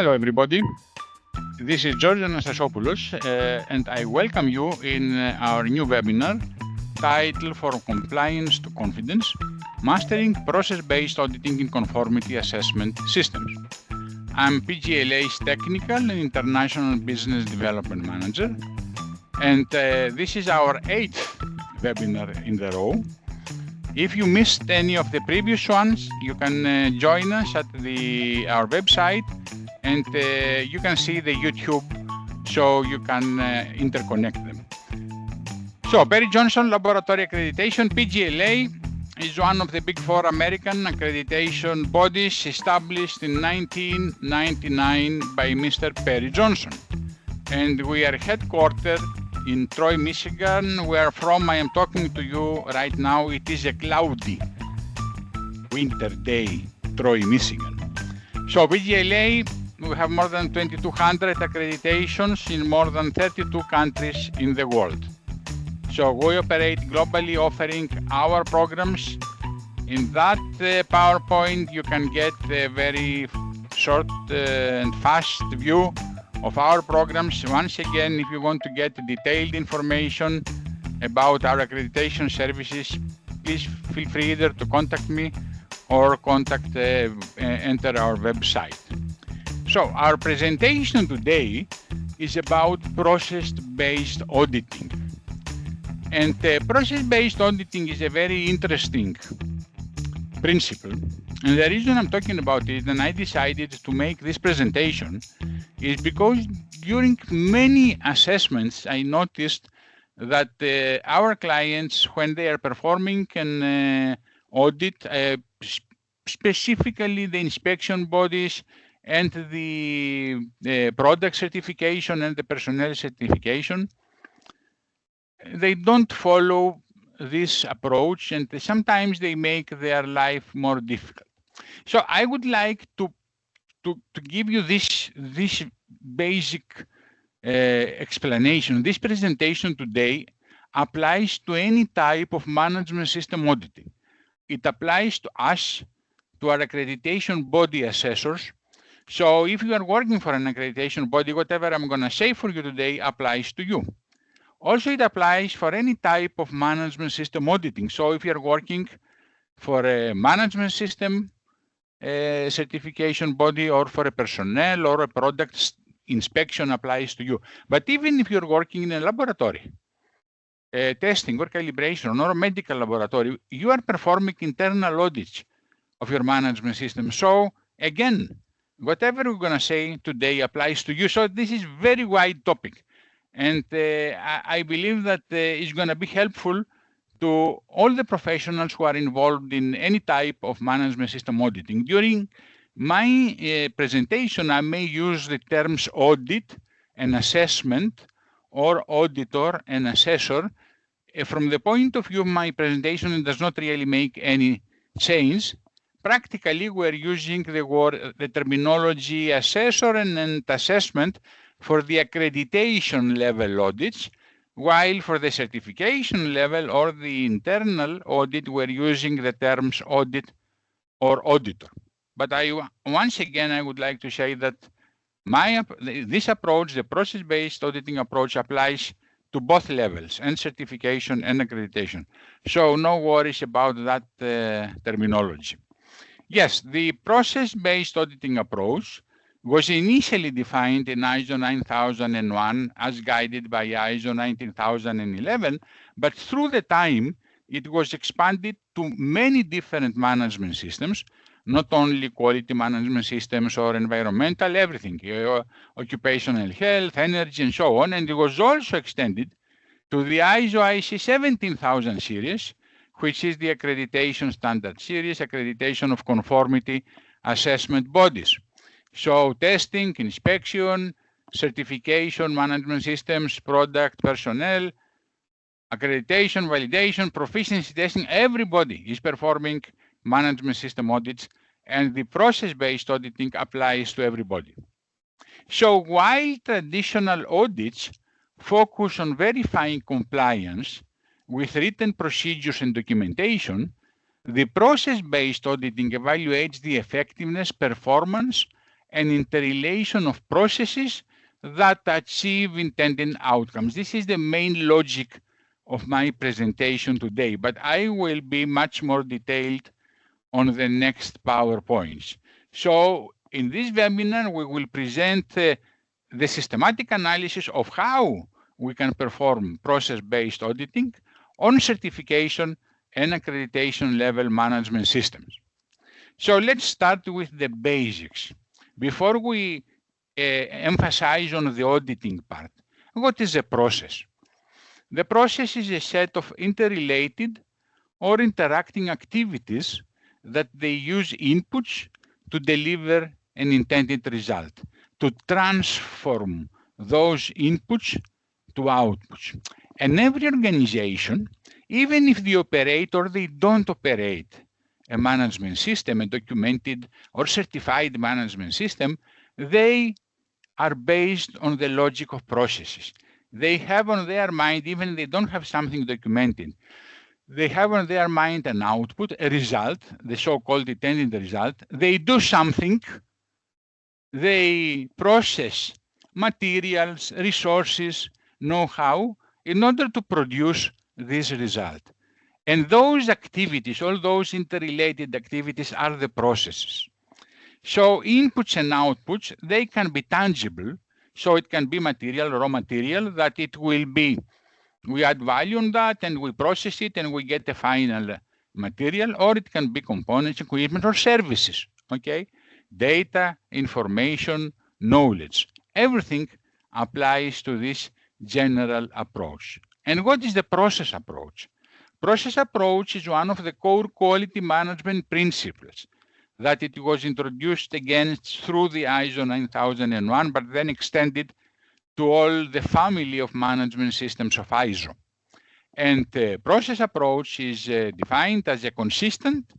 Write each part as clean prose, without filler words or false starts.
Hello, everybody. This is George Anastasopoulos, and I welcome you in our new webinar titled From Compliance to Confidence, Mastering Process-Based Auditing in Conformity Assessment Systems. I'm PJLA's Technical and International Business Development Manager, and this is our 8th webinar in the row. If you missed any of the previous ones, you can join us at our website, and you can see the YouTube, so you can interconnect them. So, Perry Johnson Laboratory Accreditation, PJLA, is one of the big 4 American accreditation bodies established in 1999 by Mr. Perry Johnson. And we are headquartered in Troy, Michigan, where from I am talking to you right now. It is a cloudy winter day, Troy, Michigan. So PJLA, we have more than 2,200 accreditations in more than 32 countries in the world. So we operate globally, offering our programs. In that PowerPoint, you can get a very short and fast view of our programs. Once again, if you want to get detailed information about our accreditation services, please feel free either to contact me or enter our website. So our presentation today is about process-based auditing. And process-based auditing is a very interesting principle. And the reason I'm talking about it, and I decided to make this presentation, is because during many assessments, I noticed that our clients, when they are performing an audit, specifically the inspection bodies and the product certification and the personnel certification, they don't follow this approach, and sometimes they make their life more difficult. So I would like to give you this basic explanation. This presentation today applies to any type of management system auditing. It applies to us, to our accreditation body assessors. So if you are working for an accreditation body, whatever I'm going to say for you today applies to you. Also, it applies for any type of management system auditing. So if you're working for a management system certification body, or for a personnel or a product inspection, applies to you. But even if you're working in a laboratory, testing or calibration, or a medical laboratory, you are performing internal audits of your management system. So again, whatever we're going to say today applies to you. So this is very wide topic. And I believe that it's going to be helpful to all the professionals who are involved in any type of management system auditing. During my presentation, I may use the terms audit and assessment, or auditor and assessor. From the point of view of my presentation, it does not really make any change. Practically, we're using the terminology assessor and assessment for the accreditation level audits, while for the certification level or the internal audit, we're using the terms audit or auditor. But once again, I would like to say that this approach, the process-based auditing approach, applies to both levels, and certification and accreditation. So no worries about that terminology. Yes, the process-based auditing approach was initially defined in ISO 9001 as guided by ISO 19011, but through the time, it was expanded to many different management systems, not only quality management systems or environmental, everything, occupational health, energy, and so on. And it was also extended to the ISO IC 17000 series, which is the accreditation standard series, accreditation of conformity assessment bodies. So testing, inspection, certification, management systems, product, personnel, accreditation, validation, proficiency testing, everybody is performing management system audits, and the process-based auditing applies to everybody. So while traditional audits focus on verifying compliance with written procedures and documentation, the process-based auditing evaluates the effectiveness, performance, an interrelation of processes that achieve intended outcomes. This is the main logic of my presentation today, but I will be much more detailed on the next PowerPoints. So in this webinar, we will present the systematic analysis of how we can perform process-based auditing on certification and accreditation level management systems. So let's start with the basics. Before we emphasize on the auditing part, what is a process? The process is a set of interrelated or interacting activities that they use inputs to deliver an intended result, to transform those inputs to outputs. And every organization, even if the operator, they don't operate a management system, a documented or certified management system, they are based on the logic of processes. They have on their mind, even if they don't have something documented, they have on their mind an output, a result, the so-called intended result. They do something, they process materials, resources, know-how in order to produce this result. And those activities, all those interrelated activities are the processes. So inputs and outputs, they can be tangible. So it can be material, raw material, that it will be, we add value on that and we process it and we get the final material, or it can be components, equipment, or services, okay? Data, information, knowledge. Everything applies to this general approach. And what is the process approach? Process approach is one of the core quality management principles that it was introduced again through the ISO 9001, but then extended to all the family of management systems of ISO. And the process approach is defined as a consistent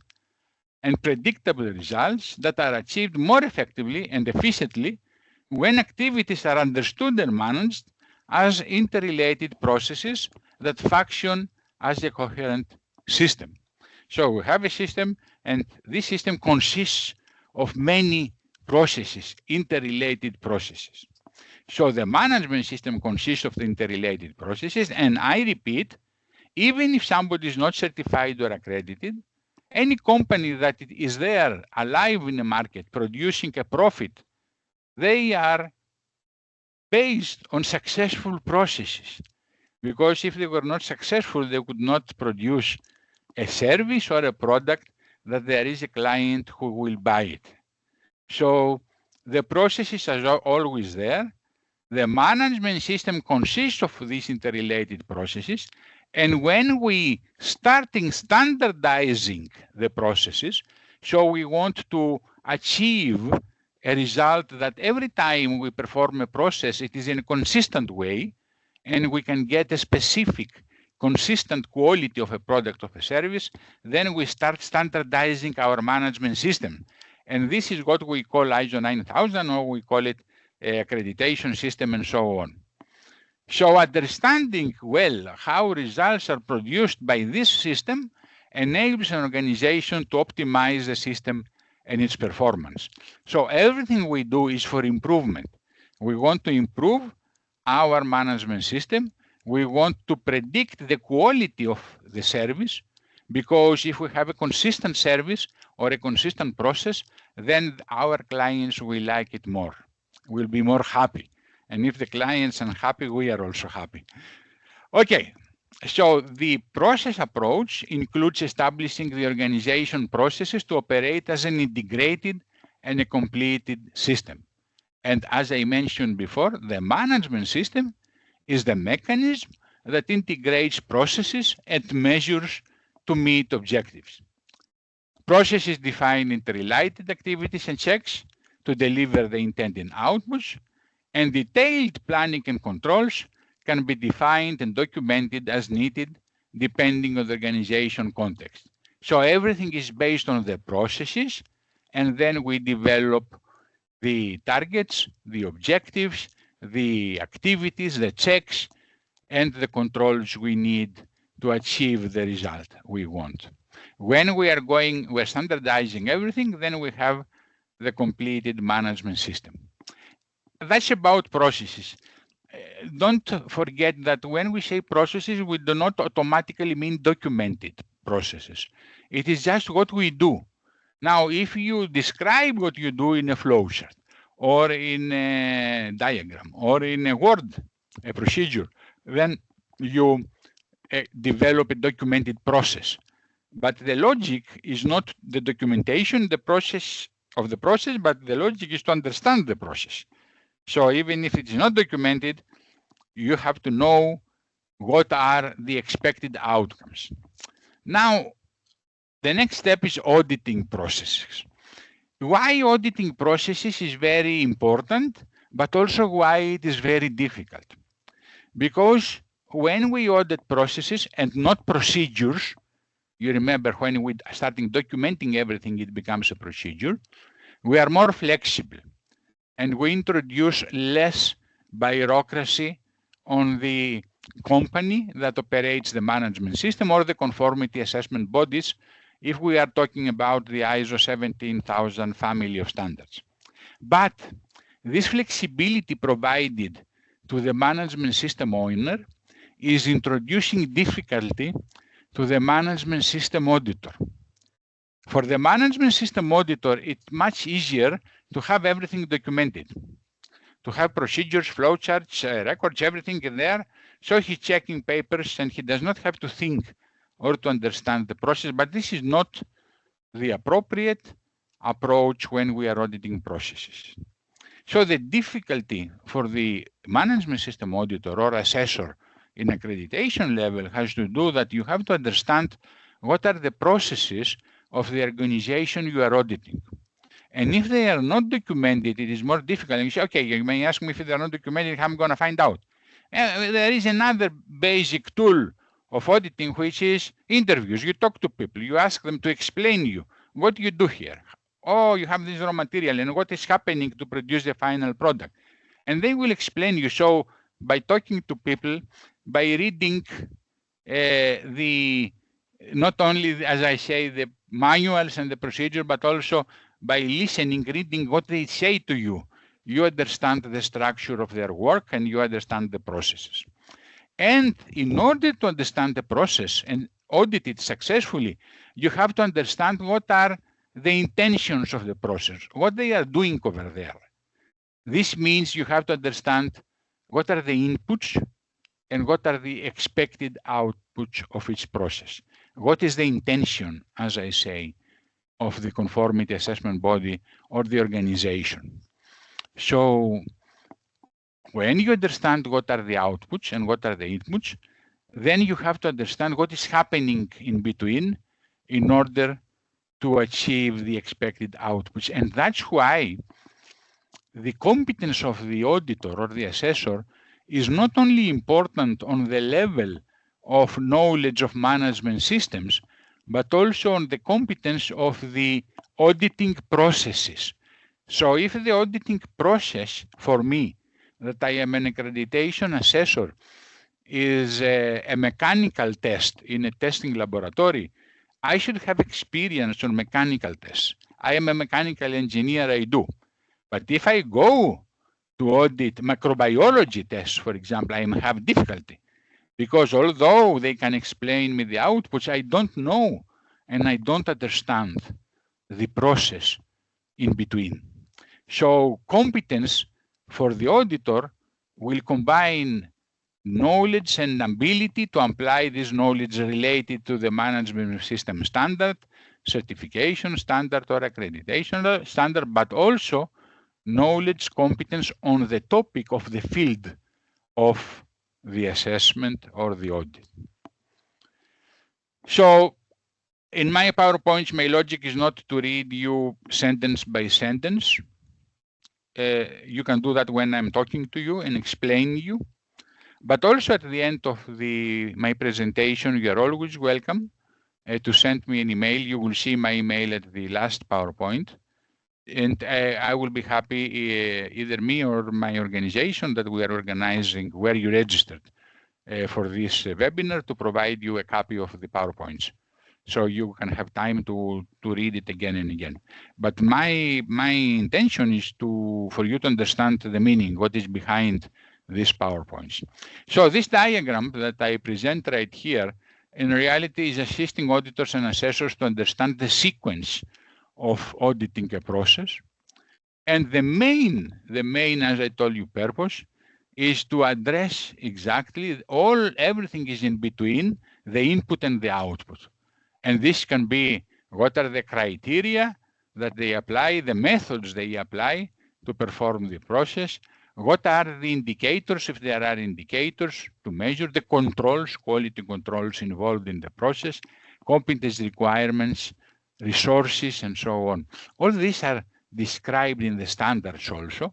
and predictable results that are achieved more effectively and efficiently when activities are understood and managed as interrelated processes that function as a coherent system. So we have a system, and this system consists of many processes, interrelated processes. So the management system consists of the interrelated processes, and I repeat, even if somebody is not certified or accredited, any company that is there alive in the market producing a profit, they are based on successful processes. Because if they were not successful, they could not produce a service or a product that there is a client who will buy it. So the processes are always there. The management system consists of these interrelated processes. And when we starting standardizing the processes, so we want to achieve a result that every time we perform a process, it is in a consistent way, and we can get a specific, consistent quality of a product, of a service, then we start standardizing our management system. And this is what we call ISO 9000, or we call it accreditation system, and so on. So understanding well how results are produced by this system enables an organization to optimize the system and its performance. So everything we do is for improvement. We want to improve our management system. We want to predict the quality of the service, because if we have a consistent service or a consistent process, then our clients will like it more, will be more happy. And if the clients are happy, we are also happy. Okay, so the process approach includes establishing the organization processes to operate as an integrated and a completed system. And as I mentioned before, the management system is the mechanism that integrates processes and measures to meet objectives. Processes define interrelated activities and checks to deliver the intended outputs, and detailed planning and controls can be defined and documented as needed depending on the organization context. So everything is based on the processes, and then we develop the targets, the objectives, the activities, the checks, and the controls we need to achieve the result we want. When we're standardizing everything, then we have the completed management system. That's about processes. Don't forget that when we say processes, we do not automatically mean documented processes. It is just what we do. Now, if you describe what you do in a flowchart, or in a diagram, or in a Word, a procedure, then you develop a documented process. But the logic is not the documentation, the process of the process, but the logic is to understand the process. So even if it's not documented, you have to know what are the expected outcomes. Now, the next step is auditing processes. Why auditing processes is very important, but also why it is very difficult. Because when we audit processes and not procedures, you remember when we starting documenting everything, it becomes a procedure, we are more flexible and we introduce less bureaucracy on the company that operates the management system or the conformity assessment bodies if we are talking about the ISO 17000 family of standards. But this flexibility provided to the management system owner is introducing difficulty to the management system auditor. For the management system auditor, it's much easier to have everything documented, to have procedures, flowcharts, records, everything in there. So he's checking papers and he does not have to think or to understand the process, but this is not the appropriate approach when we are auditing processes. So the difficulty for the management system auditor or assessor in accreditation level has to do that you have to understand what are the processes of the organization you are auditing. And if they are not documented, it is more difficult. And you say, okay, you may ask me if they are not documented, how am I going to find out? And there is another basic tool of auditing, which is interviews. You talk to people, you ask them to explain you what you do here. Oh, you have this raw material and what is happening to produce the final product. And they will explain you. So by talking to people, by reading not only, as I say, the manuals and the procedure, but also by listening, reading what they say to you, you understand the structure of their work and you understand the processes. And in order to understand the process and audit it successfully, you have to understand what are the intentions of the process, what they are doing over there. This means you have to understand what are the inputs and what are the expected outputs of each process. What is the intention, as I say, of the conformity assessment body or the organization? So when you understand what are the outputs and what are the inputs, then you have to understand what is happening in between in order to achieve the expected outputs. And that's why the competence of the auditor or the assessor is not only important on the level of knowledge of management systems, but also on the competence of the auditing processes. So if the auditing process for me, that I am an accreditation assessor, is a mechanical test in a testing laboratory, I should have experience on mechanical tests. I am a mechanical engineer, I do. But if I go to audit microbiology tests, for example, I may have difficulty because although they can explain me the outputs, I don't know and I don't understand the process in between. So competence for the auditor will combine knowledge and ability to apply this knowledge related to the management system standard, certification standard or accreditation standard, but also knowledge, competence on the topic of the field of the assessment or the audit. So in my PowerPoints, my logic is not to read you sentence by sentence. You can do that when I'm talking to you and explain you. But also at the end of my presentation, you are always welcome to send me an email. You will see my email at the last PowerPoint. And I will be happy, either me or my organization that we are organizing, where you registered for this webinar, to provide you a copy of the PowerPoints. so you can have time to read it again and again. But my intention is for you to understand the meaning, what is behind these PowerPoints. So this diagram that I present right here, in reality, is assisting auditors and assessors to understand the sequence of auditing a process. And the main, as I told you, purpose is to address exactly everything is in between the input and the output. And this can be what are the criteria that they apply, the methods they apply to perform the process, what are the indicators, if there are indicators, to measure the controls, quality controls involved in the process, competence requirements, resources, and so on. All these are described in the standards also,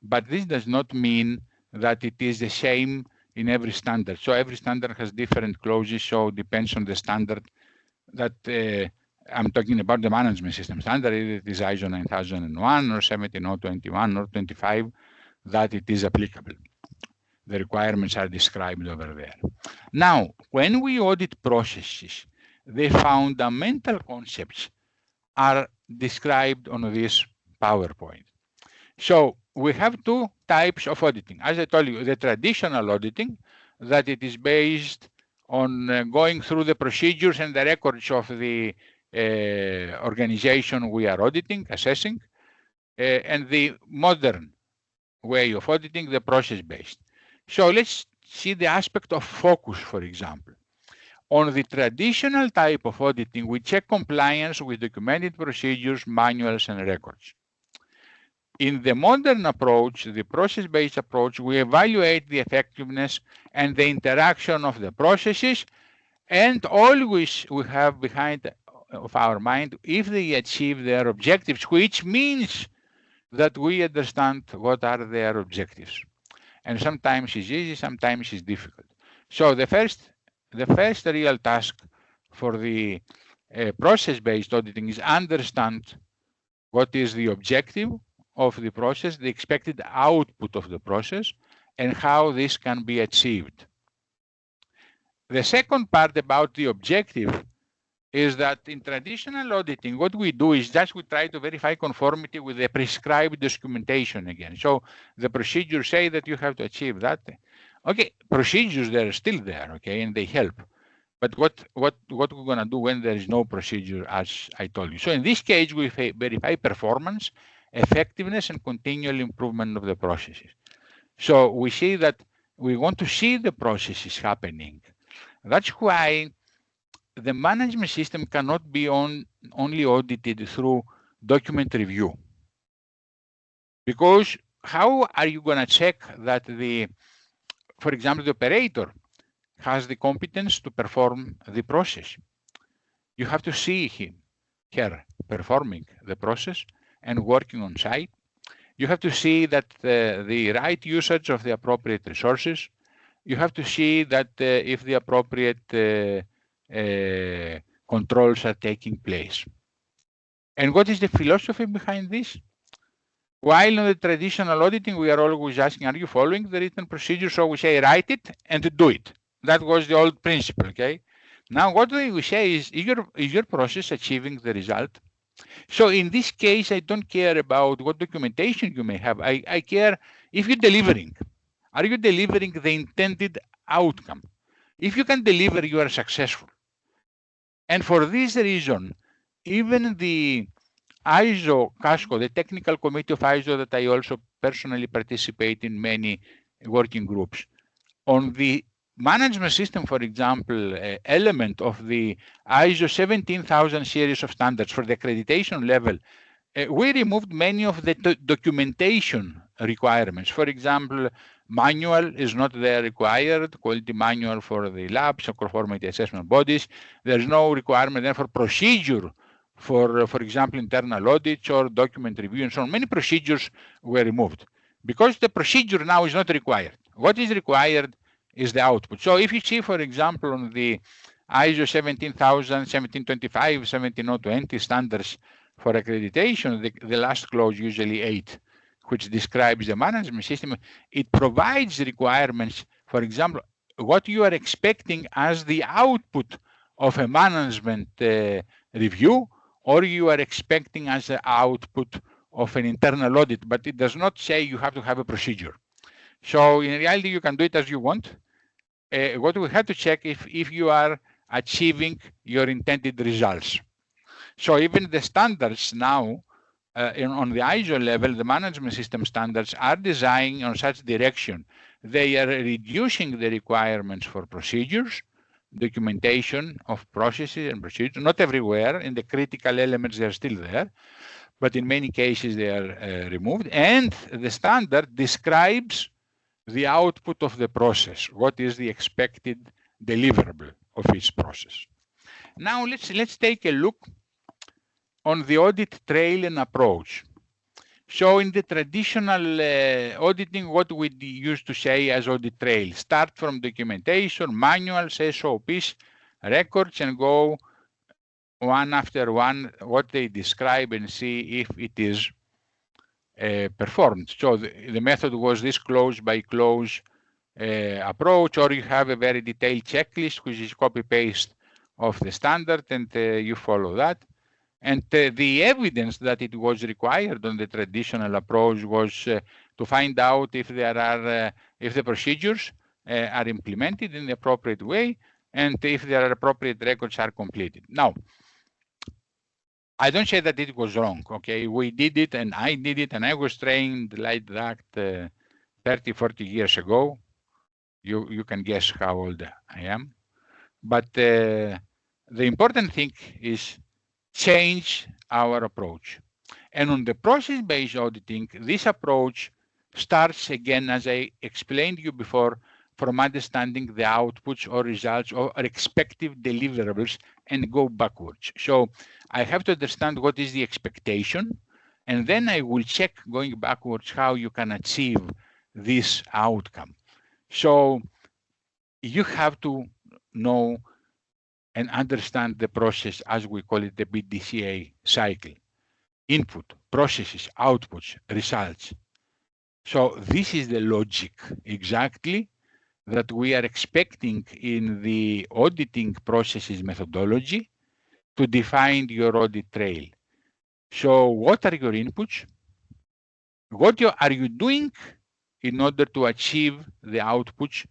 but this does not mean that it is the same in every standard. So every standard has different clauses, so it depends on the standard that I'm talking about. The management system standard. It is ISO 9001 or 17021 or 25 that it is applicable. The requirements are described over there. Now, when we audit processes, the fundamental concepts are described on this PowerPoint. So we have two types of auditing. As I told you, the traditional auditing, that it is based on going through the procedures and the records of the organization we are auditing, assessing, and the modern way of auditing, the process-based. So let's see the aspect of focus, for example. On the traditional type of auditing, we check compliance with documented procedures, manuals, and records. In the modern approach, the process-based approach, we evaluate the effectiveness and the interaction of the processes, and always we have behind of our mind if they achieve their objectives, which means that we understand what are their objectives. And sometimes it's easy, sometimes it's difficult. So the first real task for the process-based auditing is understand what is the objective of the process, the expected output of the process, and how this can be achieved. The second part about the objective is that in traditional auditing, what we do is just we try to verify conformity with the prescribed documentation again. So the procedures say that you have to achieve that. Okay, procedures, they're still there, okay, and they help. But what we're going to do when there is no procedure, as I told you. So in this case, we verify performance, effectiveness, and continual improvement of the processes. So we see that we want to see the processes happening. That's why the management system cannot be only audited through document review. Because how are you going to check that for example, the operator has the competence to perform the process? You have to see her performing the process and working on site. You have to see that the right usage of the appropriate resources. You have to see that if the appropriate controls are taking place. And what is the philosophy behind this? While in the traditional auditing, we are always asking, are you following the written procedure? So we say, write it and do it. That was the old principle, okay? Now, what we say is your process achieving the result? So in this case, I don't care about what documentation you may have. I care if you're delivering. Are you delivering the intended outcome? If you can deliver, you are successful. And for this reason, even the ISO CASCO, the technical committee of ISO that I also personally participate in many working groups, on the management system, for example, element of the ISO 17000 series of standards for the accreditation level, we removed many of the documentation requirements. For example, manual is not there required, quality manual for the labs or conformity assessment bodies. There's no requirement there for procedure for example, internal audits or document review and so on. Many procedures were removed because the procedure now is not required. What is required is the output. So if you see, for example, on the ISO 17000, 1725, 17020 standards for accreditation, the last clause, usually 8, which describes the management system, it provides requirements, for example, what you are expecting as the output of a management review, or you are expecting as the output of an internal audit, but it does not say you have to have a procedure. So in reality, you can do it as you want. What we have to check if you are achieving your intended results. So even the standards now, on the ISO level, the management system standards are designed on such direction. They are reducing the requirements for procedures, documentation of processes and procedures, not everywhere. In the critical elements, they are still there, but in many cases they are removed. And the standard describes the output of the process, what is the expected deliverable of each process. Now let's take a look on the audit trail and approach. So in the traditional auditing, what we used to say as audit trail, start from documentation, manuals, SOPs, records, and go one after one what they describe and see if it is performed. So the method was this close by close approach, or you have a very detailed checklist, which is copy-paste of the standard, and you follow that. And the evidence that it was required on the traditional approach was to find out if there are if the procedures are implemented in the appropriate way, and if there are appropriate records are completed. Now, I don't say that it was wrong. Okay, we did it, and I did it, and I was trained like that 30, 40 years ago. You can guess how old I am, but the important thing is change our approach. And on the process-based auditing, this approach starts again, as I explained to you before, from understanding the outputs or results or expected deliverables and go backwards. So I have to understand what is the expectation, and then I will check going backwards how you can achieve this outcome. So you have to know and understand the process, as we call it, the BDCA cycle. Input, processes, outputs, results. So this is the logic exactly that we are expecting in the auditing processes methodology to define your audit trail. So what are your inputs? What are you doing in order to achieve the outputs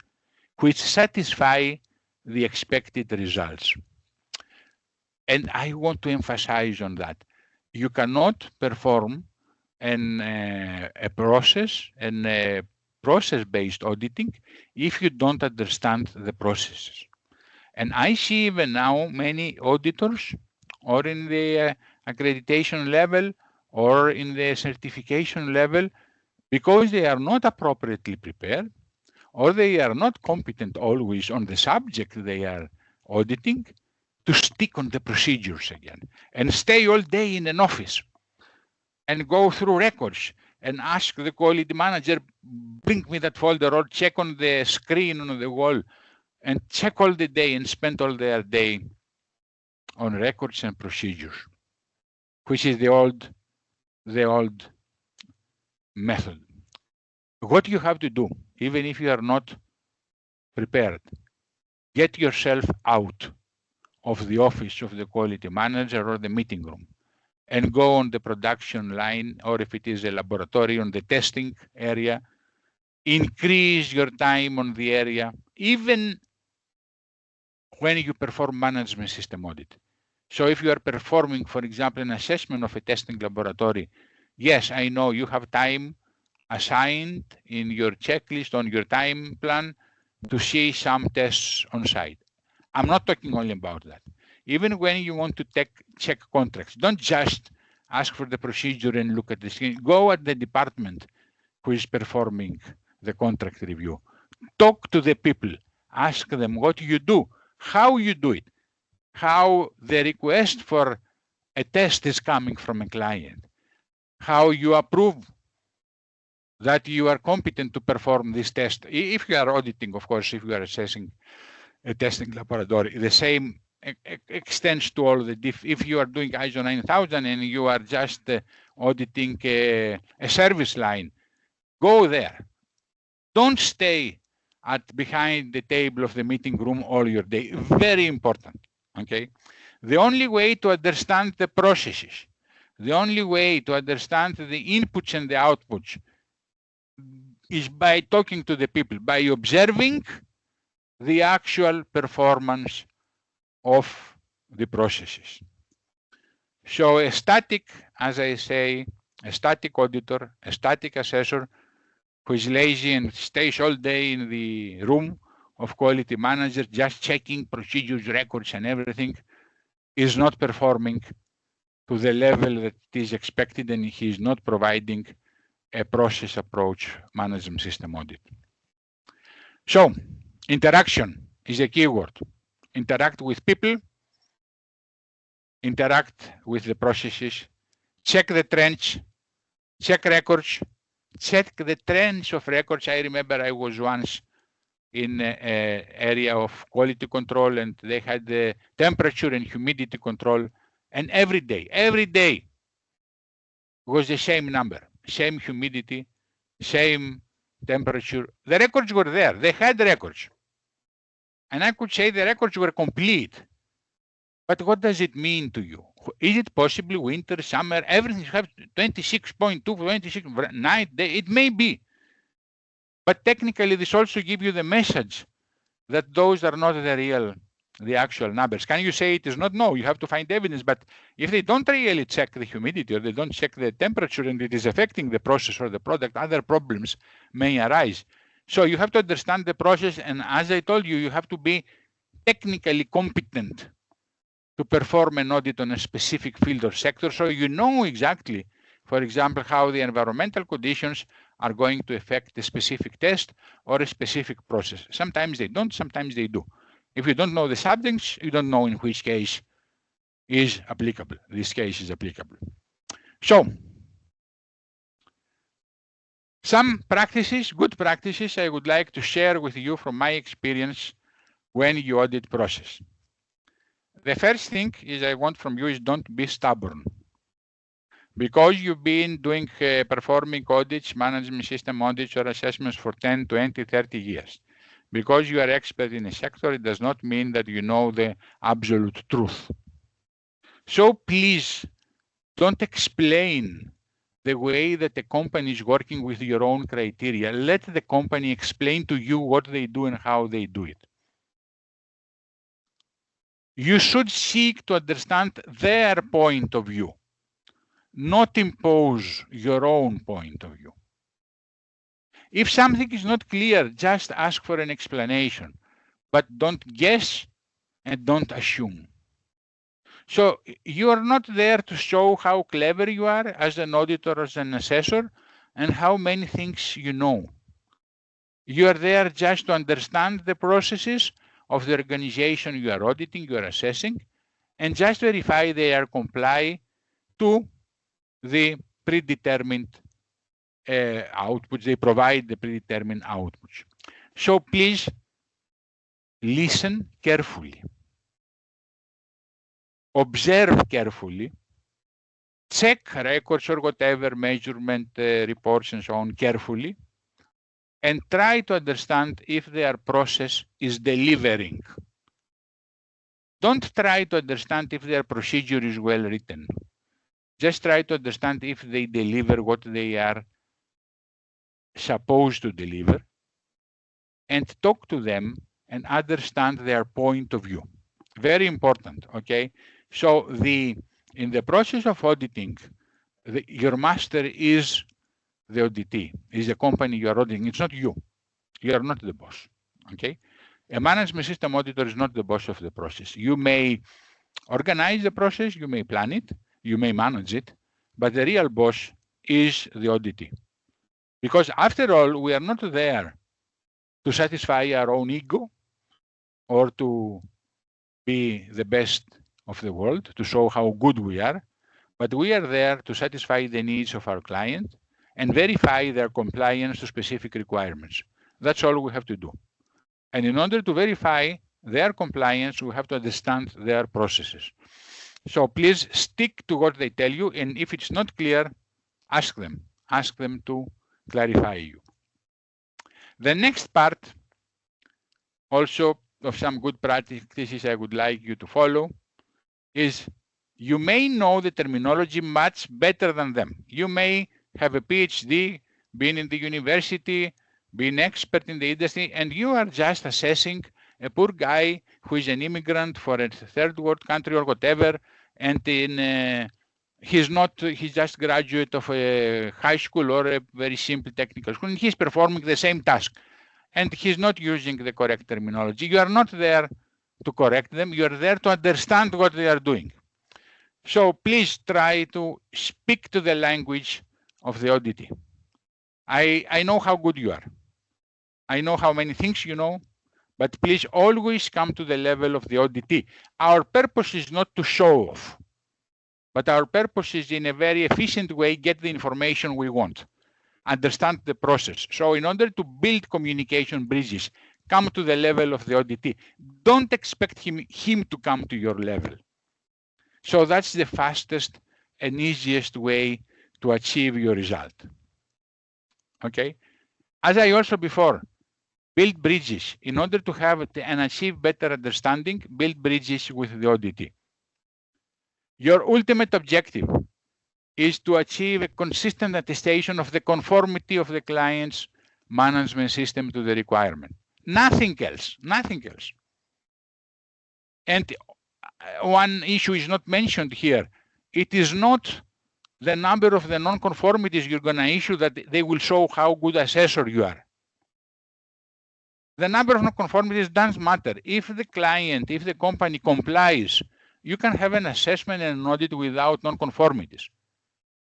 which satisfy the expected results? And I want to emphasize on that. You cannot perform a process-based auditing if you don't understand the processes. And I see even now many auditors, or in the accreditation level, or in the certification level, because they are not appropriately prepared, or they are not competent always on the subject they are auditing, to stick on the procedures again and stay all day in an office and go through records and ask the quality manager, bring me that folder, or check on the screen on the wall and check all the day and spend all their day on records and procedures, which is the old method. What you have to do, even if you are not prepared, get yourself out of the office of the quality manager or the meeting room and go on the production line, or if it is a laboratory, on the testing area. Increase your time on the area, even when you perform management system audit. So if you are performing, for example, an assessment of a testing laboratory, yes, I know you have time assigned in your checklist on your time plan to see some tests on site. I'm not talking only about that. Even when you want to check contracts, don't just ask for the procedure and look at the screen. Go at the department who is performing the contract review. Talk to the people. Ask them what you do, how you do it, how the request for a test is coming from a client, how you approve that you are competent to perform this test. If you are auditing, of course, if you are assessing a testing laboratory, the same extends to all the if you are doing ISO 9000 and you are just auditing a service line, go there. Don't stay behind the table of the meeting room all your day. Very important. Okay? The only way to understand the processes, the only way to understand the inputs and the outputs is by talking to the people, by observing the actual performance of the processes. So a static, as I say, a static auditor, a static assessor who is lazy and stays all day in the room of quality manager just checking procedures, records and everything is not performing to the level that is expected, and he is not providing a process approach management system audit. So interaction is a keyword. Interact with people, interact with the processes, check the trends, check records, check the trends of records. I remember I was once in an area of quality control, and they had the temperature and humidity control, and every day was the same number, same humidity, same temperature. The records were there. They had records. And I could say the records were complete. But what does it mean to you? Is it possibly winter, summer, everything have 26.2, 26 night, day? It may be. But technically, this also gives you the message that those are not the actual numbers. Can you say it is not? No, you have to find evidence. But if they don't really check the humidity or they don't check the temperature and it is affecting the process or the product, other problems may arise. So you have to understand the process. And as I told you, you have to be technically competent to perform an audit on a specific field or sector. So you know exactly, for example, how the environmental conditions are going to affect a specific test or a specific process. Sometimes they don't, sometimes they do. If you don't know the subjects, you don't know in which case is applicable. This case is applicable. So, some practices, good practices, I would like to share with you from my experience when you audit process. The first thing is I want from you is don't be stubborn. Because you've been doing performing audits, management system audits or assessments for 10, 20, 30 years. Because you are expert in a sector, it does not mean that you know the absolute truth. So please don't explain the way that the company is working with your own criteria. Let the company explain to you what they do and how they do it. You should seek to understand their point of view, not impose your own point of view. If something is not clear, just ask for an explanation, but don't guess and don't assume. So you are not there to show how clever you are as an auditor or as an assessor and how many things you know. You are there just to understand the processes of the organization you are auditing, you are assessing, and just verify they are comply to the predetermined outputs. They provide the predetermined outputs. So please listen carefully. Observe carefully. Check records or whatever, measurement reports and so on carefully. And try to understand if their process is delivering. Don't try to understand if their procedure is well written. Just try to understand if they deliver what they are supposed to deliver, and talk to them and understand their point of view. Very important, okay? So in the process of auditing, your master is the auditee, is the company you are auditing. It's not you. You are not the boss, okay? A management system auditor is not the boss of the process. You may organize the process, you may plan it, you may manage it, but the real boss is the auditee. Because after all, we are not there to satisfy our own ego or to be the best of the world, to show how good we are, but we are there to satisfy the needs of our client and verify their compliance to specific requirements. That's all we have to do. And in order to verify their compliance, we have to understand their processes. So please stick to what they tell you, and if it's not clear, ask them to clarify you. The next part also of some good practices I would like you to follow is you may know the terminology much better than them. You may have a PhD, been in the university, been expert in the industry, and you are just assessing a poor guy who is an immigrant for a third world country or whatever, and he's just graduate of a high school or a very simple technical school, and he's performing the same task, and he's not using the correct terminology. You are not there to correct them. You are there to understand what they are doing. So please try to speak to the language of the auditee. I know how good you are. I know how many things you know, but please always come to the level of the auditee. Our purpose is not to show off, but our purpose is in a very efficient way, get the information we want, understand the process. So in order to build communication bridges, come to the level of the auditee. Don't expect him to come to your level. So that's the fastest and easiest way to achieve your result. Okay. As I also before, build bridges. In order to have and achieve better understanding, build bridges with the auditee. Your ultimate objective is to achieve a consistent attestation of the conformity of the client's management system to the requirement. Nothing else, nothing else. And one issue is not mentioned here. It is not the number of the non-conformities you're going to issue that they will show how good assessor you are. The number of non-conformities doesn't matter. If the client, if the company complies, you can have an assessment and an audit without non-conformities.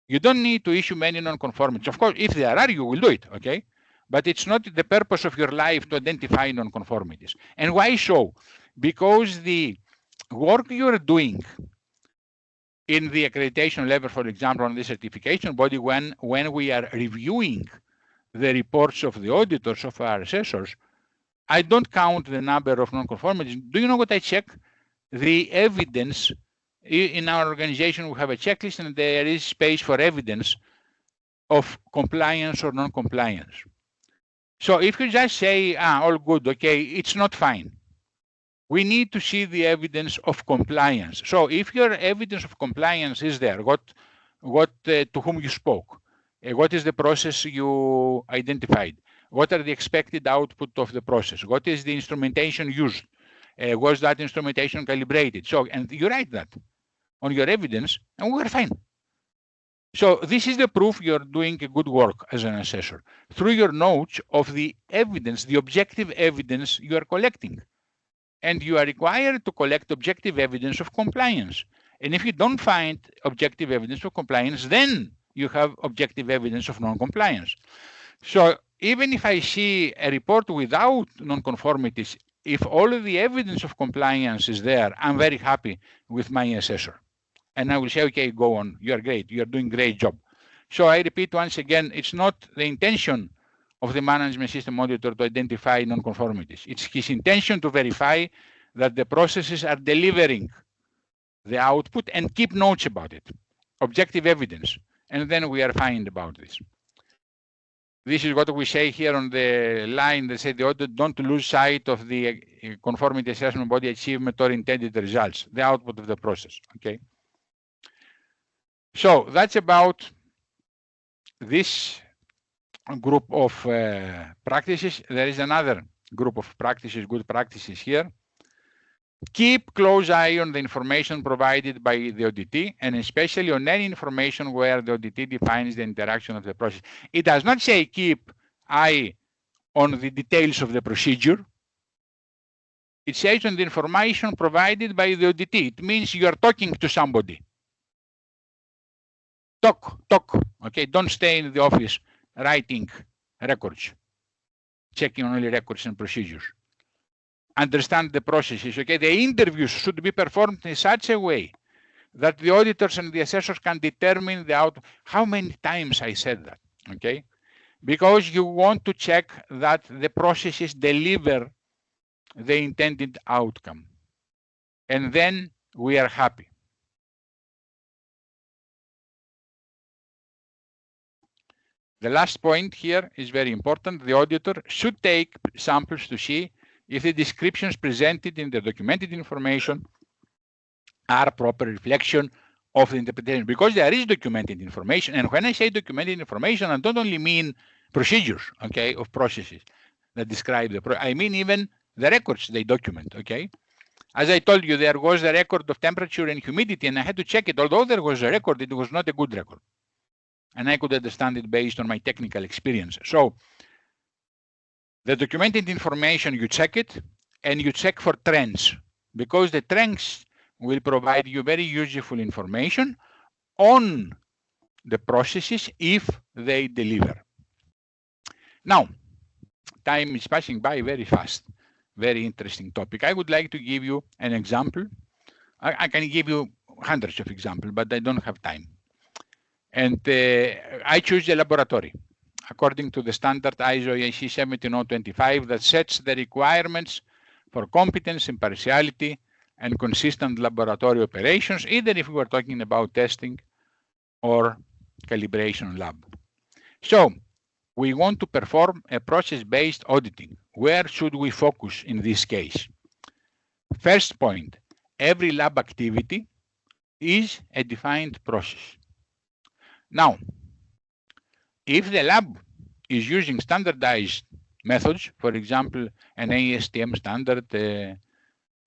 You don't need to issue many non-conformities. Of course, if there are, you will do it, okay? But it's not the purpose of your life to identify non-conformities. And why so? Because the work you're doing in the accreditation level, for example, on the certification body, when we are reviewing the reports of the auditors, of our assessors, I don't count the number of non-conformities. Do you know what I check? The evidence. In our organization, we have a checklist, and there is space for evidence of compliance or non-compliance. So if you just say, all good, okay, it's not fine. We need to see the evidence of compliance. So if your evidence of compliance is there, to whom you spoke, what is the process you identified, what are the expected output of the process, what is the instrumentation used, was that instrumentation calibrated? So, and you write that on your evidence, and we're fine. So this is the proof you're doing a good work as an assessor, through your notes of the evidence, the objective evidence you are collecting. And you are required to collect objective evidence of compliance. And if you don't find objective evidence of compliance, then you have objective evidence of non-compliance. So even if I see a report without non-conformities, if all of the evidence of compliance is there, I'm very happy with my assessor. And I will say, okay, go on, you are great, you are doing a great job. So I repeat once again, it's not the intention of the management system auditor to identify non-conformities. It's his intention to verify that the processes are delivering the output and keep notes about it, objective evidence. And then we are fine about this. This is what we say here on the line that say the audit don't lose sight of the conformity assessment body achievement or intended results, the output of the process, okay? So that's about this group of practices. There is another group of practices, good practices here. Keep close eye on the information provided by the auditee, and especially on any information where the auditee defines the interaction of the process. It does not say keep eye on the details of the procedure. It says on the information provided by the auditee. It means you are talking to somebody. Talk, okay? Don't stay in the office writing records, checking only records and procedures. Understand the processes, okay? The interviews should be performed in such a way that the auditors and the assessors can determine the outcome. How many times I said that, okay? Because you want to check that the processes deliver the intended outcome. And then we are happy. The last point here is very important. The auditor should take samples to see if the descriptions presented in the documented information are proper reflection of the interpretation, because there is documented information. And when I say documented information, I don't only mean procedures, okay, of processes that describe I mean even the records they document, okay? As I told you, there was a record of temperature and humidity, and I had to check it. Although there was a record, it was not a good record. And I could understand it based on my technical experience. So the documented information, you check it, and you check for trends, because the trends will provide you very useful information on the processes if they deliver. Now, time is passing by very fast. Very interesting topic. I would like to give you an example. I can give you hundreds of examples, but I don't have time. And I choose the laboratory according to the standard ISO EAC 17025 that sets the requirements for competence, impartiality, and consistent laboratory operations, either if we were talking about testing or calibration lab. So we want to perform a process-based auditing. Where should we focus in this case? First point, every lab activity is a defined process. Now, if the lab is using standardized methods, for example, an ASTM standard, a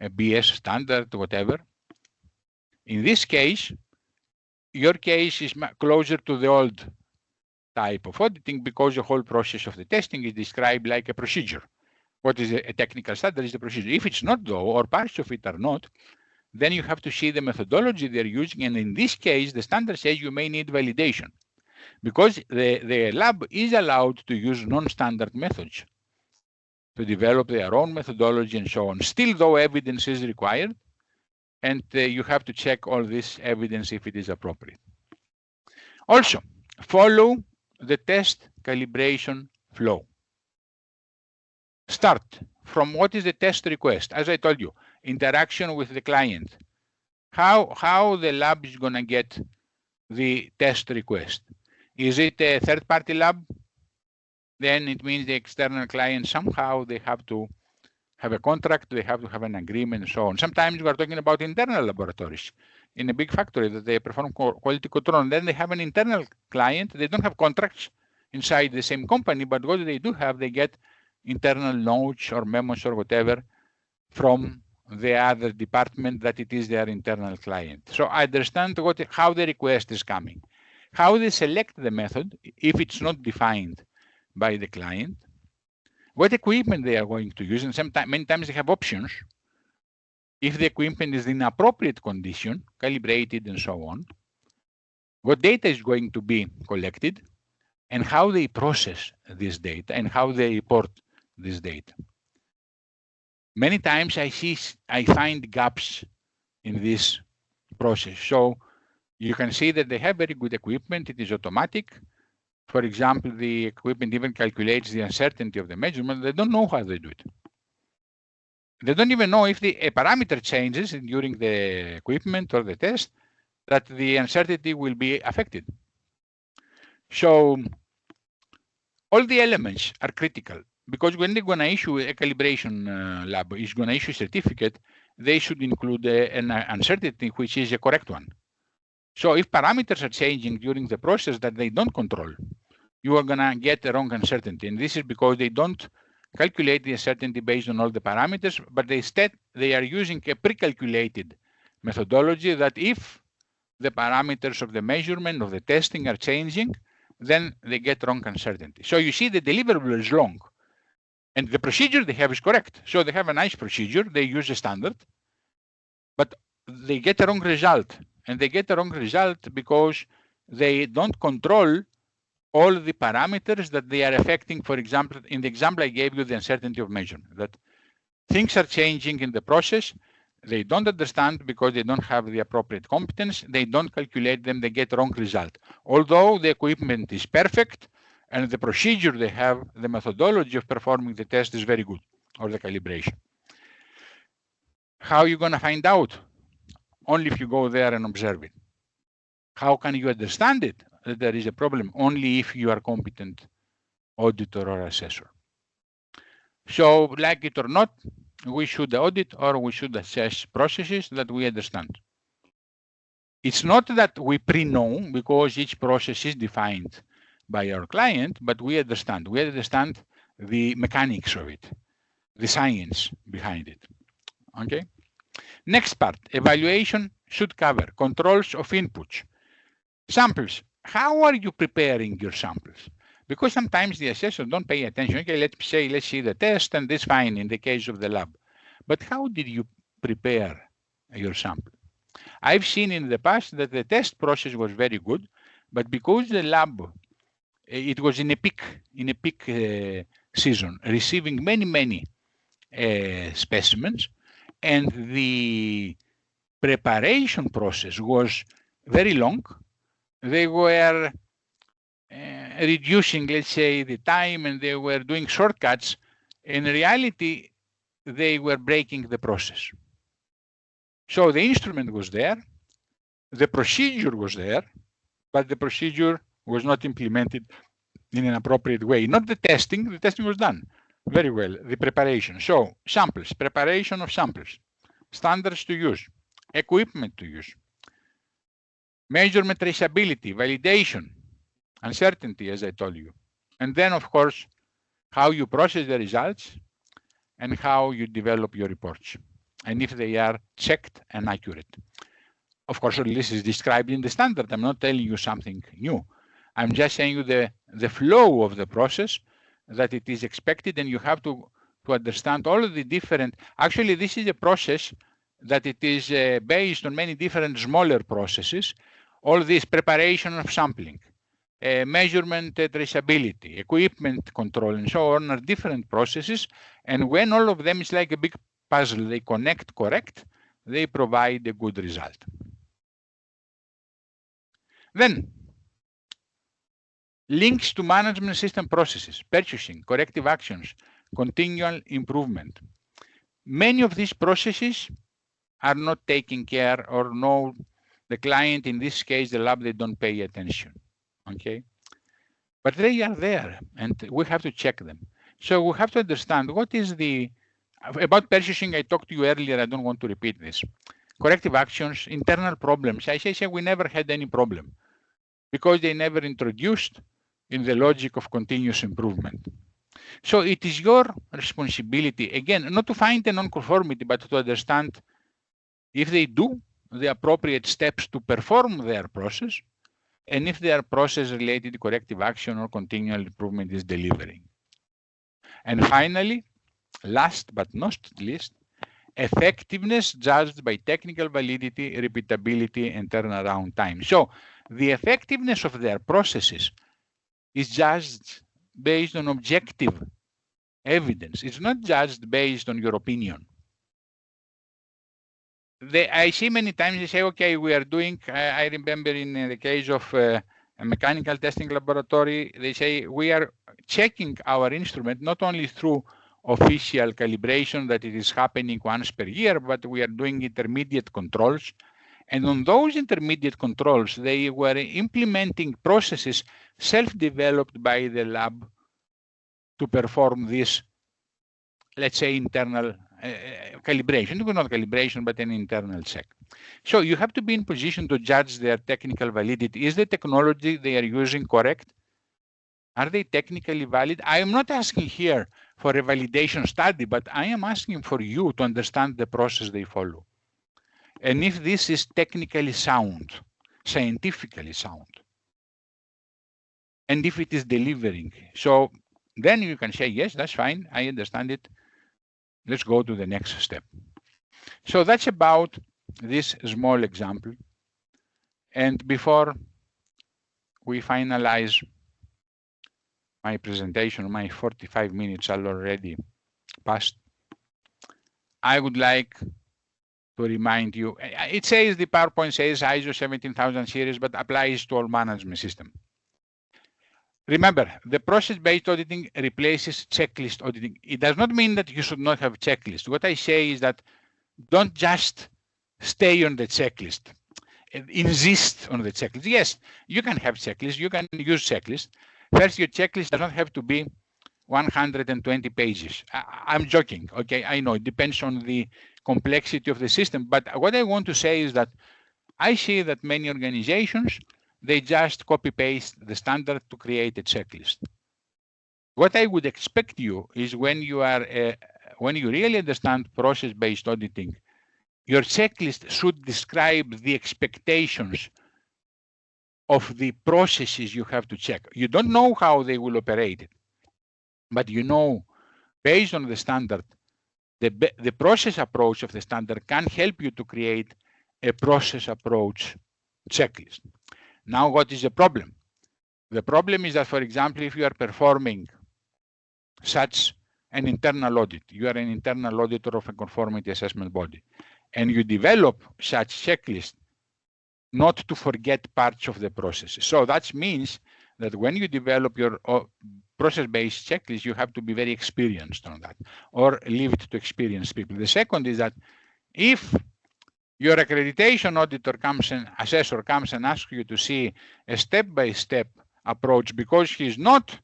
BS standard, whatever, in this case, your case is closer to the old type of auditing, because the whole process of the testing is described like a procedure. What is a technical standard is the procedure. If it's not though, or parts of it are not, then you have to see the methodology they're using. And in this case, the standard says you may need validation, because the lab is allowed to use non-standard methods to develop their own methodology and so on. Still though, evidence is required, and you have to check all this evidence if it is appropriate. Also, follow the test calibration flow. Start from what is the test request. As I told you, interaction with the client. How the lab is going to get the test request. Is it a third-party lab? Then it means the external client, somehow they have to have a contract, they have to have an agreement and so on. Sometimes we are talking about internal laboratories in a big factory that they perform quality control, and then they have an internal client. They don't have contracts inside the same company, but what they do have, they get internal notes or memos or whatever from the other department that it is their internal client. So I understand how the request is coming, how they select the method if it's not defined by the client, what equipment they are going to use, and many times they have options. If the equipment is in appropriate condition, calibrated and so on, what data is going to be collected, and how they process this data, and how they report this data. Many times I find gaps in this process. So you can see that they have very good equipment. It is automatic. For example, the equipment even calculates the uncertainty of the measurement. They don't know how they do it. They don't even know if a parameter changes during the equipment or the test, that the uncertainty will be affected. So all the elements are critical, because when they're going to issue a calibration lab is going to issue a certificate, they should include an uncertainty which is a correct one. So if parameters are changing during the process that they don't control, you are going to get the wrong uncertainty. And this is because they don't calculate the uncertainty based on all the parameters, but instead they are using a pre-calculated methodology that if the parameters of the measurement of the testing are changing, then they get wrong uncertainty. So you see the deliverable is long, and the procedure they have is correct. So they have a nice procedure, they use a standard, but they get a wrong result. And they get the wrong result because they don't control all the parameters that they are affecting. For example, in the example I gave you, the uncertainty of measurement, that things are changing in the process. They don't understand because they don't have the appropriate competence. They don't calculate them, they get wrong result. Although the equipment is perfect and the procedure they have, the methodology of performing the test is very good, or the calibration. How are you going to find out? Only if you go there and observe it. How can you understand it, that there is a problem? Only if you are competent auditor or assessor. So, like it or not, we should audit or we should assess processes that we understand. It's not that we pre-know because each process is defined by our client, but we understand. We understand the mechanics of it, the science behind it. Okay. Next part, evaluation should cover controls of inputs. Samples. How are you preparing your samples? Because sometimes the assessors don't pay attention. Okay, let's see the test, and that's fine in the case of the lab. But how did you prepare your sample? I've seen in the past that the test process was very good, but because the lab, it was in a peak season, receiving many specimens, and the preparation process was very long. They were reducing, let's say, the time, and they were doing shortcuts. In reality, they were breaking the process. So the instrument was there, the procedure was there, but the procedure was not implemented in an appropriate way. Not the testing was done very well, the preparation. So samples, preparation of samples, standards to use, equipment to use, measurement traceability, validation, uncertainty, as I told you. And then, of course, how you process the results and how you develop your reports, and if they are checked and accurate. Of course, all this is described in the standard. I'm not telling you something new. I'm just saying you the flow of the process, that it is expected, and you have to understand all of the different. Actually, this is a process that it is based on many different smaller processes. All this preparation of sampling, measurement traceability, equipment control, and so on are different processes. And when all of them is like a big puzzle, they connect correct, they provide a good result. Then, links to management system processes, purchasing, corrective actions, continual improvement. Many of these processes are not taken care, or no, the client, in this case, the lab, they don't pay attention. Okay, but they are there, and we have to check them. So we have to understand what is the, about purchasing, I talked to you earlier, I don't want to repeat this. Corrective actions, internal problems. I say we never had any problem because they never introduced in the logic of continuous improvement. So it is your responsibility, again, not to find a non-conformity, but to understand if they do the appropriate steps to perform their process, and if their process-related corrective action or continual improvement is delivering. And finally, last but not least, effectiveness judged by technical validity, repeatability, and turnaround time. So the effectiveness of their processes is judged based on objective evidence. It's not judged based on your opinion. I see many times they say, okay, we are doing, I remember in the case of a mechanical testing laboratory, they say we are checking our instrument not only through official calibration that it is happening once per year, but we are doing intermediate controls. And on those intermediate controls, they were implementing processes self-developed by the lab to perform this, let's say, internal calibration. It was not calibration, but an internal check. So you have to be in position to judge their technical validity. Is the technology they are using correct? Are they technically valid? I am not asking here for a validation study, but I am asking for you to understand the process they follow. And if this is technically sound, scientifically sound, and if it is delivering. So then you can say, yes, that's fine, I understand it. Let's go to the next step. So that's about this small example. And before we finalize my presentation, my 45 minutes are already passed, I would like to remind you, it says, the PowerPoint says ISO 17000 series, but applies to all management system. Remember, the process-based auditing replaces checklist auditing. It does not mean that you should not have checklist. What I say is that don't just stay on the checklist. Insist on the checklist. Yes, you can have checklist. You can use checklist. First, your checklist does not have to be 120 pages. I'm joking, okay? I know it depends on the complexity of the system, but what I want to say is that I see that many organizations, they just copy paste the standard to create a checklist. What I would expect you is when you really understand process-based auditing, your checklist should describe the expectations of the processes you have to check. You don't know how they will operate, but you know, based on the standard, the process approach of the standard can help you to create a process approach checklist. Now, what is the problem? The problem is that, for example, if you are performing such an internal audit, you are an internal auditor of a conformity assessment body, and you develop such checklist not to forget parts of the process. So that means that when you develop your process-based checklist, you have to be very experienced on that, or leave it to experienced people. The second is that if your accreditation auditor assessor comes and asks you to see a step-by-step approach because he's not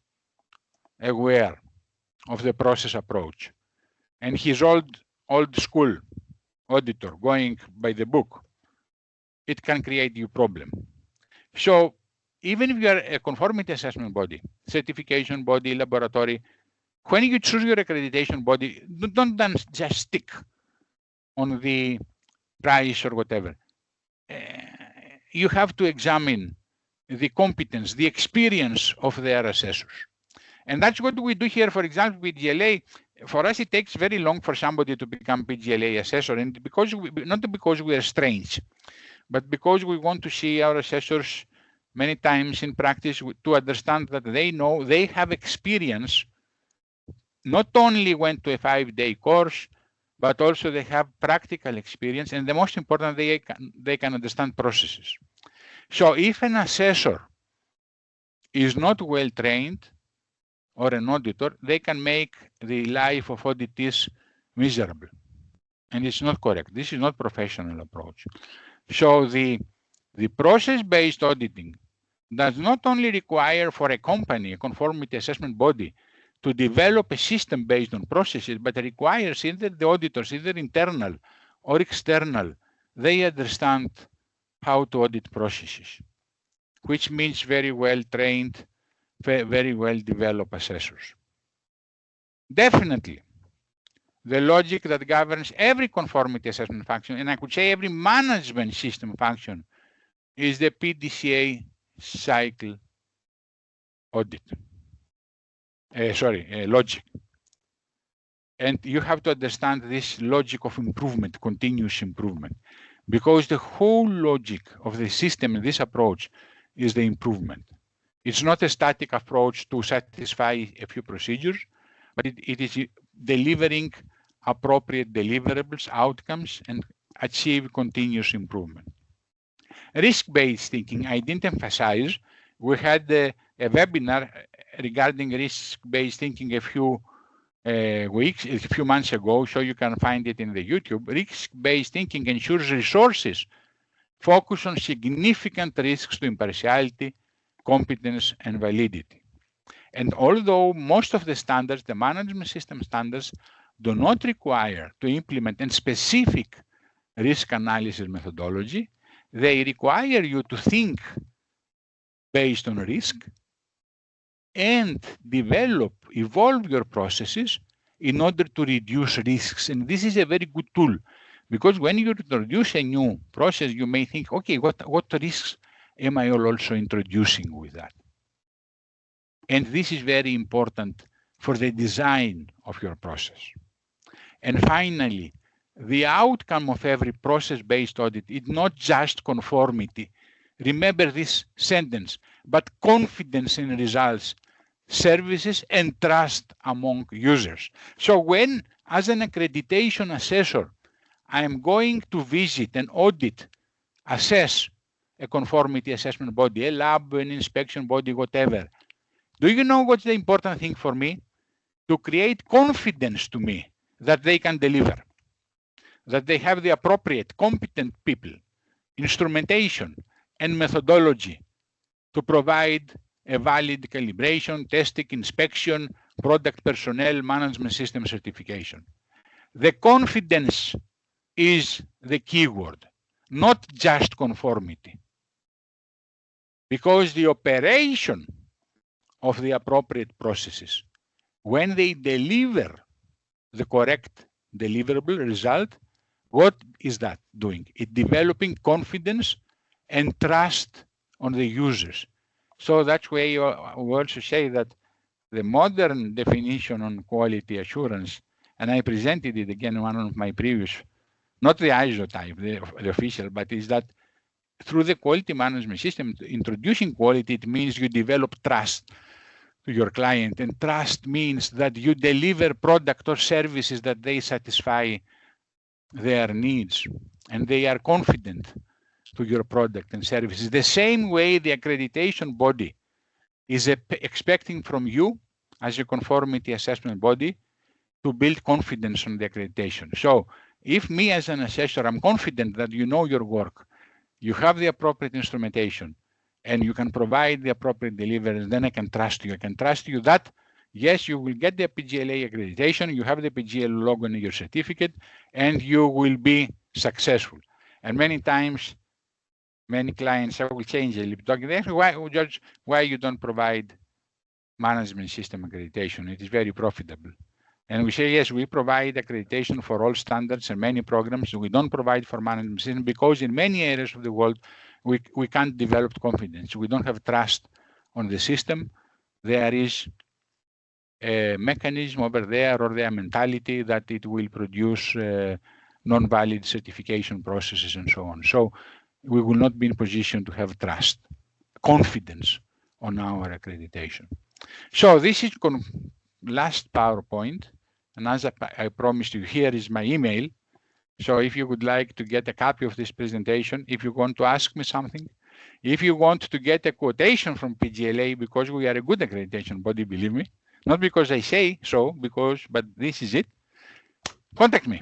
aware of the process approach, and he's old school auditor going by the book, it can create you problem. So even if you are a conformity assessment body, certification body, laboratory, when you choose your accreditation body, don't just stick on the price or whatever. You have to examine the competence, the experience of their assessors. And that's what we do here, for example, with PJLA. For us, it takes very long for somebody to become PJLA assessor, and not because we are strange, but because we want to see our assessors many times in practice to understand that they know they have experience, not only went to a 5-day course, but also they have practical experience, and the most important, they can understand processes. So if an assessor is not well trained or an auditor, they can make the life of auditees miserable, and it's not correct. This is not professional approach. So the process-based auditing does not only require for a company, a conformity assessment body, to develop a system based on processes, but requires either the auditors, either internal or external, they understand how to audit processes, which means very well trained, very well developed assessors. Definitely, the logic that governs every conformity assessment function, and I could say every management system function, is the PDCA cycle audit. Logic. And you have to understand this logic of improvement, continuous improvement, because the whole logic of the system in this approach is the improvement. It's not a static approach to satisfy a few procedures, but it is delivering appropriate deliverables, outcomes, and achieve continuous improvement. Risk-based thinking, I didn't emphasize. We had a webinar regarding risk-based thinking a few months ago, so you can find it in the YouTube. Risk-based thinking ensures resources focus on significant risks to impartiality, competence, and validity. And although most of the standards, the management system standards, do not require to implement a specific risk analysis methodology, they require you to think based on risk and evolve your processes in order to reduce risks. And this is a very good tool, because when you introduce a new process, you may think, okay, what risks am I also introducing with that? And this is very important for the design of your process. And finally, the outcome of every process-based audit is not just conformity. Remember this sentence, but confidence in results, services, and trust among users. So when, as an accreditation assessor, I am going to visit and audit, assess a conformity assessment body, a lab, an inspection body, whatever, do you know what's the important thing for me? To create confidence to me that they can deliver, that they have the appropriate, competent people, instrumentation, and methodology to provide a valid calibration, testing, inspection, product personnel management system certification. The confidence is the keyword, not just conformity. Because the operation of the appropriate processes, when they deliver the correct deliverable result, what is that doing? It's developing confidence and trust on the users. So that's why we also say that the modern definition on quality assurance, and I presented it again in one of my previous, not the ISO type, the official, but is that through the quality management system, introducing quality, it means you develop trust to your client, and trust means that you deliver product or services that they satisfy their needs, and they are confident to your product and services. The same way the accreditation body is expecting from you as a conformity assessment body to build confidence on the accreditation. So if me as an assessor, I'm confident that you know your work, you have the appropriate instrumentation, and you can provide the appropriate deliveries, then I can trust you. I can trust you that, yes, you will get the PJLA accreditation, you have the PJLA logo in your certificate, and you will be successful. And many times, many clients will change a little bit. Why, George, why you don't provide management system accreditation? It is very profitable. And we say, yes, we provide accreditation for all standards and many programs. We don't provide for management system because in many areas of the world, we can't develop confidence. We don't have trust on the system. There is a mechanism over there or their mentality that it will produce non-valid certification processes and so on. So we will not be in position to have trust, confidence on our accreditation. So this is last PowerPoint. And as I promised you, here is my email. So if you would like to get a copy of this presentation, if you want to ask me something, if you want to get a quotation from PJLA, because we are a good accreditation body, believe me, not because I say so, but this is it, contact me,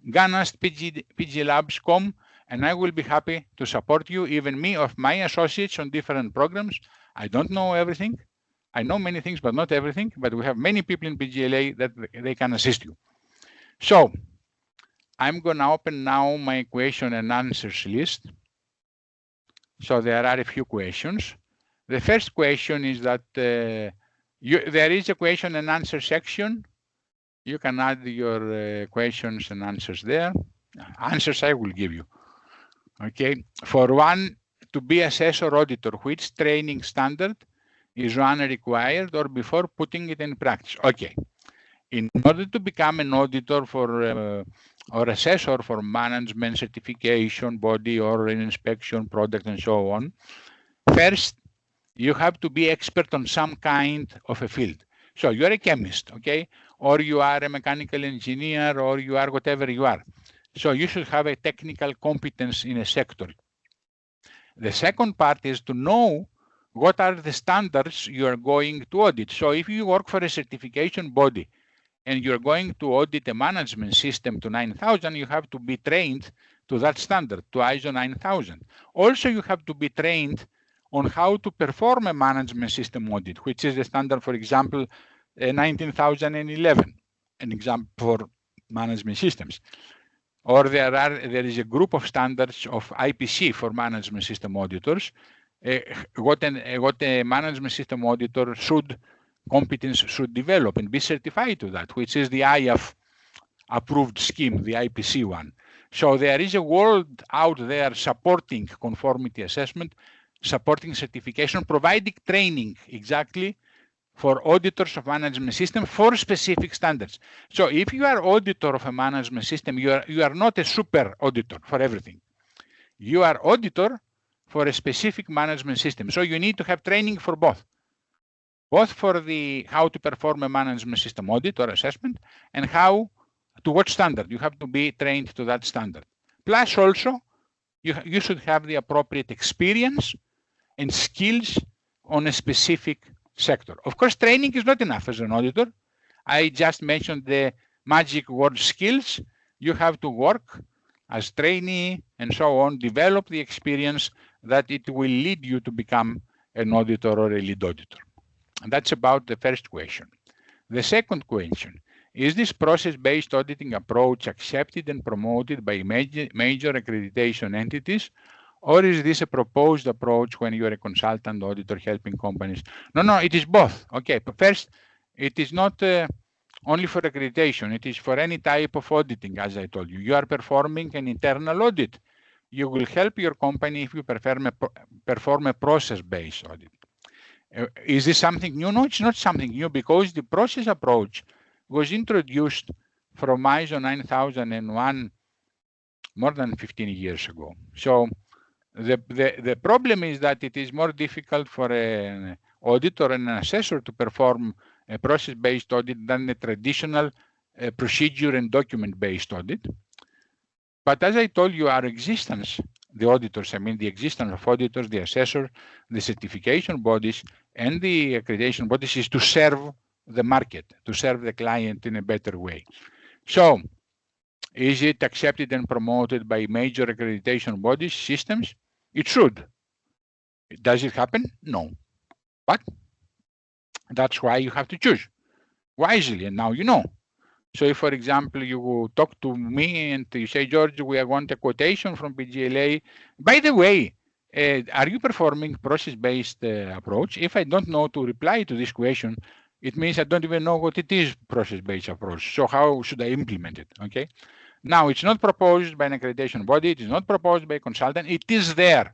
gan@pglabs.com, and I will be happy to support you, even me or my associates on different programs. I don't know everything. I know many things, but not everything. But we have many people in PJLA that they can assist you. So I'm going to open now my question and answers list. So there are a few questions. The first question is that there is a question and answer section. You can add your questions and answers there. Answers I will give you. Okay. For one, to be assessor auditor, which training standard is one required or before putting it in practice? Okay. In order to become an auditor for or assessor for management certification body or an inspection product and so on, first you have to be expert on some kind of a field. So you're a chemist, okay, or you are a mechanical engineer, or you are whatever you are. So you should have a technical competence in a sector. The second part is to know what are the standards you are going to audit. So if you work for a certification body and you're going to audit a management system to 9000, you have to be trained to that standard, to ISO 9000. Also, you have to be trained on how to perform a management system audit, which is the standard, for example, 19011, an example for management systems. Or there is a group of standards of IPC for management system auditors. What a management system auditor competence should develop and be certified to that, which is the IAF approved scheme, the IPC one. So there is a world out there supporting conformity assessment, supporting certification, providing training exactly for auditors of management system for specific standards. So if you are auditor of a management system, you are not a super auditor for everything. You are auditor for a specific management system. So you need to have training for both for the how to perform a management system audit or assessment, and how to what standard. You have to be trained to that standard. Plus also, you should have the appropriate experience and skills on a specific sector. Of course, training is not enough as an auditor. I just mentioned the magic word skills. You have to work as trainee and so on, develop the experience that it will lead you to become an auditor or a lead auditor. And that's about the first question. The second question, is this process-based auditing approach accepted and promoted by major accreditation entities, or is this a proposed approach when you're a consultant auditor helping companies? No, it is both. Okay, but first, it is not only for accreditation. It is for any type of auditing, as I told you. You are performing an internal audit. You will help your company if you perform a process-based audit. Is this something new? No, it's not something new, because the process approach was introduced from ISO 9001 more than 15 years ago. So the problem is that it is more difficult for an auditor and an assessor to perform a process-based audit than a traditional procedure and document-based audit. But as I told you, our existence, the auditors, the existence of auditors, the assessor, the certification bodies, and the accreditation bodies is to serve the market, to serve the client in a better way. So, is it accepted and promoted by major accreditation bodies, systems? It should. Does it happen? No. But that's why you have to choose wisely, and now you know. So if, for example, you talk to me and you say, George, we want a quotation from PJLA. By the way, are you performing process-based approach? If I don't know to reply to this question, it means I don't even know what it is, process-based approach. So how should I implement it? Okay. Now, it's not proposed by an accreditation body. It is not proposed by a consultant. It is there.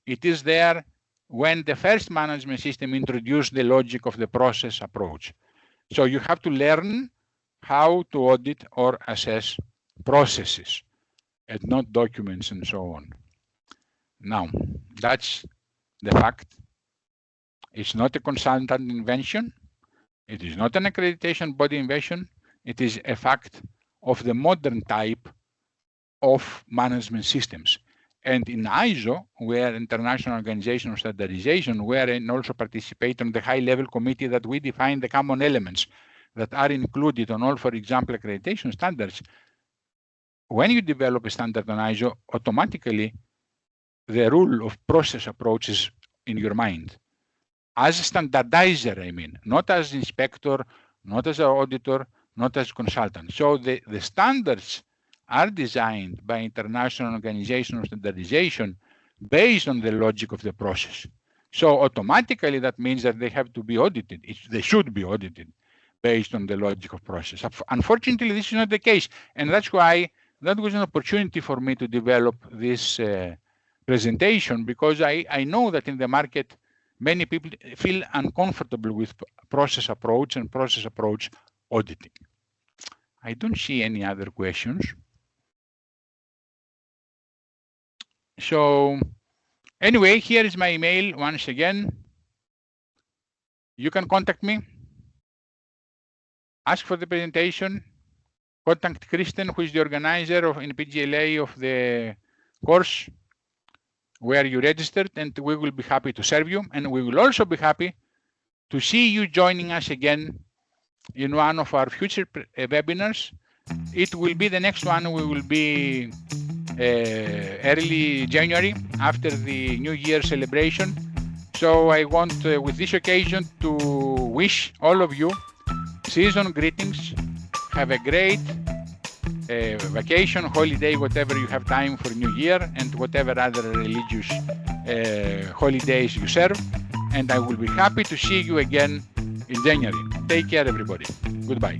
It is there when the first management system introduced the logic of the process approach. So you have to learn how to audit or assess processes and not documents and so on. Now, that's the fact. It's not a consultant invention. It is not an accreditation body invention. It is a fact of the modern type of management systems. And in ISO, where International Organization of Standardization, where and also participate on the high-level committee that we define the common elements that are included on all, for example, accreditation standards. When you develop a standard on ISO, automatically the rule of process approach is in your mind. As a standardizer, I mean, not as inspector, not as an auditor, not as consultant. So the standards are designed by International Organization of Standardization based on the logic of the process. So automatically that means that they have to be audited. They should be audited based on the logic of process. Unfortunately, this is not the case. And that's why that was an opportunity for me to develop this presentation, because I know that in the market, many people feel uncomfortable with process approach and process approach auditing. I don't see any other questions. So anyway, here is my email once again. You can contact me. Ask for the presentation. Contact Kristen, who is the organizer in PJLA of the course where you registered, and we will be happy to serve you. And we will also be happy to see you joining us again in one of our future webinars. It will be the next one. We will be early January after the New Year celebration. So I want, with this occasion, to wish all of you season greetings. Have a great vacation, holiday, whatever you have time for New Year, and whatever other religious holidays you serve. And I will be happy to see you again in January. Take care, everybody. Goodbye.